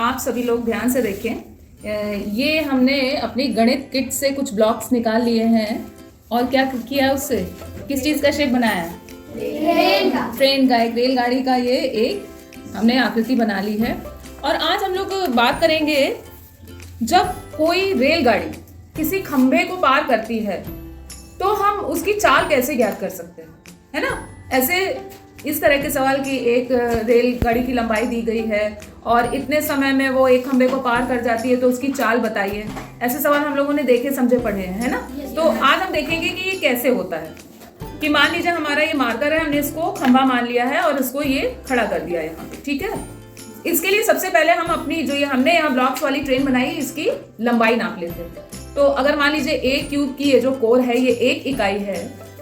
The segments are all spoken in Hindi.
आप सभी लोग ध्यान से देखें। ये हमने अपनी गणित किट से कुछ ब्लॉक्स निकाल लिए हैं और क्या किया उससे, किस चीज़ का शेप बनाया है? ट्रेन का, एक रेलगाड़ी का ये एक हमने आकृति बना ली है। और आज हम लोग बात करेंगे, जब कोई रेलगाड़ी किसी खंभे को पार करती है तो हम उसकी चाल कैसे ज्ञात कर सकते हैं, है ना? ऐसे इस तरह के सवाल की एक रेलगाड़ी की लंबाई दी गई है और इतने समय में वो एक खंभे को पार कर जाती है तो उसकी चाल बताइए। ऐसे सवाल हम लोगों ने देखे समझे पढ़े हैं, है ना? तो आज हम देखेंगे कि ये कैसे होता है। कि मान लीजिए हमारा ये मार्कर है, हमने इसको खंभा मान लिया है और इसको ये खड़ा कर दिया यहाँ पे, ठीक है? इसके लिए सबसे पहले हम अपनी जो ये हमने यहाँ ब्लॉक्स वाली ट्रेन बनाई, इसकी लंबाई नाप लेते हैं। तो अगर मान लीजिए एक क्यूब की ये जो कोर है ये 1 इकाई है,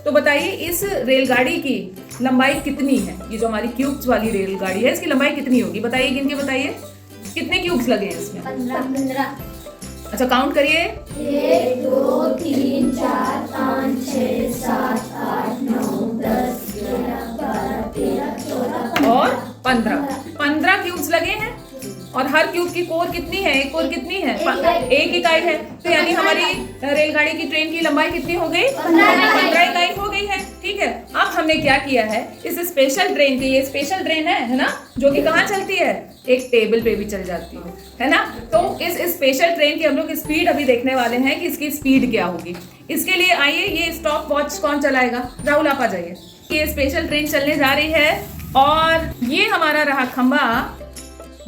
तो बताइए इस रेलगाड़ी की लंबाई कितनी है? ये जो हमारी क्यूब्स वाली रेलगाड़ी है इसकी लंबाई कितनी होगी? बताइए, गिन के बताइए कितने क्यूब्स लगे हैं इसमें? 15। अच्छा, काउंट करिए। 1 2 3 4 5 6 7 8 9 10 11 12 13 14 और 15 क्यूब्स लगे हैं। और हर क्यूब की कोर कितनी है? एक कोर कितनी है? 1 इकाई है। तो यानी हमारी रेलगाड़ी की ट्रेन की लंबाई कितनी हो गई? 15 इकाई हो गई है, ठीक है? अब हमने क्या किया है, इस स्पेशल ट्रेन की, ये स्पेशल ट्रेन है ना, जो कि कहाँ चलती है? एक टेबल पे भी चल जाती है ना? तो इस स्पेशल ट्रेन की हम लोग स्पीड अभी देखने वाले हैं कि इसकी स्पीड क्या होगी। इसके लिए आइए, ये स्टॉप वॉच कौन चलाएगा? राहुल, आप आ जाइए। ये स्पेशल ट्रेन चलने जा रही है और ये हमारा रहा खंभा।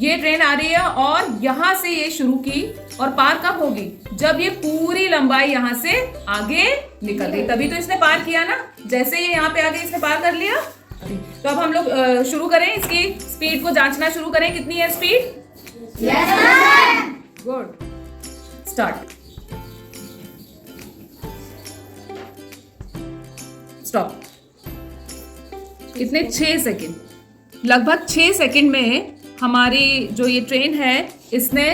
ये ट्रेन आ रही है और यहाँ से ये शुरू की और पार कब होगी? जब ये पूरी लंबाई यहाँ से आगे निकल गई, तभी तो इसने पार किया ना। जैसे ये यहाँ पे आ गई, इसने पार कर लिया। तो अब हम लोग शुरू करें, इसकी स्पीड को जांचना शुरू करें। कितनी है स्पीड? Good, start, stop. कितने? 6 सेकेंड। लगभग 6 सेकेंड में हमारी जो ये ट्रेन है इसने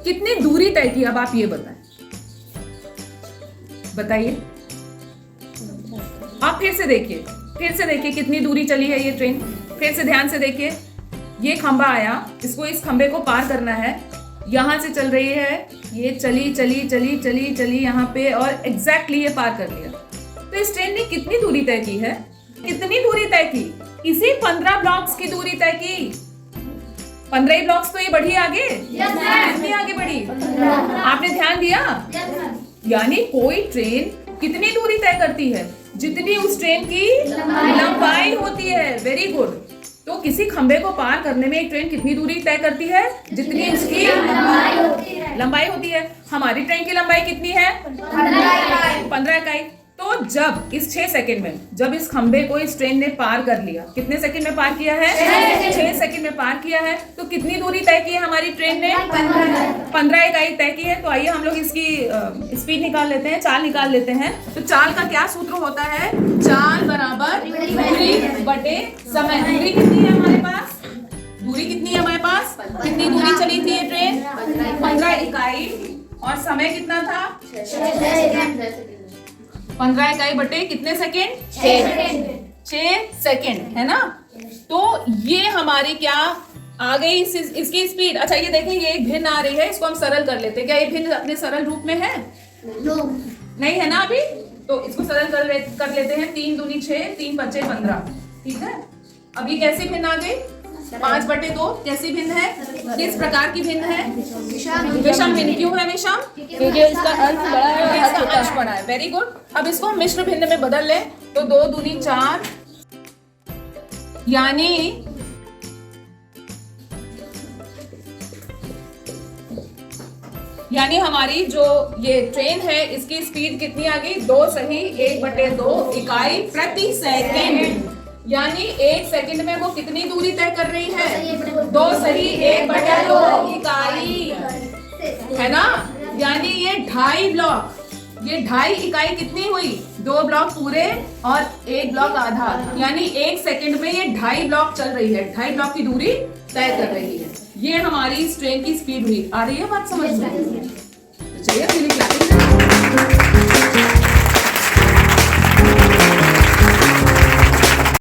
कितनी दूरी तय की? अब आप ये बताइए। आप फिर से देखिए कितनी दूरी चली है ये ट्रेन। फिर से ध्यान से देखिए। ये खंभा आया, इसको इस खंभे को पार करना है। यहां से चल रही है, ये चली यहाँ पे और एग्जैक्टली ये पार कर लिया। तो इस ट्रेन ने कितनी दूरी तय की है? कितनी दूरी तय की? इसी 15 ब्लॉक्स की दूरी तय की। 15 ही ब्लॉक्स तो ये बढ़ी आगे। कितनी आगे बढ़ी? आपने ध्यान दिया? यानी कोई ट्रेन कितनी दूरी तय करती है? जितनी उस ट्रेन की लंबाई होती है। Very good. तो किसी खंभे को पार करने में एक ट्रेन कितनी दूरी तय करती है? जितनी उसकी लंबाई होती है। हमारी ट्रेन की लंबाई कितनी है? 15 इकाई। तो जब इस 6 सेकंड में, जब इस खंभे को इस ट्रेन ने पार कर लिया, कितने सेकंड में पार किया है? 6 सेकंड में पार किया है। तो कितनी दूरी तय की है हमारी ट्रेन ने? 15 इकाई तय की है। तो आइए हम लोग इसकी स्पीड निकाल लेते हैं, चाल निकाल लेते हैं। तो चाल का क्या सूत्र होता है? चाल बराबर दूरी बटे समय। दूरी कितनी है हमारे पास? दूरी कितनी है हमारे पास? कितनी दूरी चली थी ये ट्रेन? 15 इकाई। और समय कितना था? 15 इकाई बटे कितने सेकेंड? 6 सेकेंड, है ना? तो ये हमारी क्या आ गई इसकी स्पीड। अच्छा, ये देखें, ये एक भिन्न आ रही है, इसको हम सरल कर लेते हैं। क्या ये भिन्न अपने सरल रूप में है? नहीं है ना अभी। तो इसको सरल कर लेते हैं। 3 दूनी 6, 3 पच्चे 15, ठीक है? अब ये कैसी भिन्न आ गई? 5 बटे 2। कैसी भिन्न है? किस प्रकार की भिन्न है? विषम भिन्न। क्यों है विषम? क्योंकि इसका अंश बड़ा है और इसका अंश बड़ा है। Very good. अब इसको हम मिश्र भिन्न में बदल लें तो 2 दूनी 4, यानी हमारी जो ये ट्रेन है इसकी स्पीड कितनी आ गई? 2 सही 1 बटे 2 इकाई प्रति सेकेंड। यानी 1 सेकंड में वो कितनी दूरी तय कर रही है? 2 सही 1 बटे 2 इकाई, है ना? यानी ये 2.5 ब्लॉक, ये 2.5 इकाई कितनी हुई? 2 ब्लॉक पूरे और 1 ब्लॉक आधा। यानी 1 सेकंड में ये 2.5 ब्लॉक चल रही है, 2.5 ब्लॉक की दूरी तय कर रही है। ये हमारी इस ट्रेन की स्पीड हुई। आ रही है बात समझ में? चलिए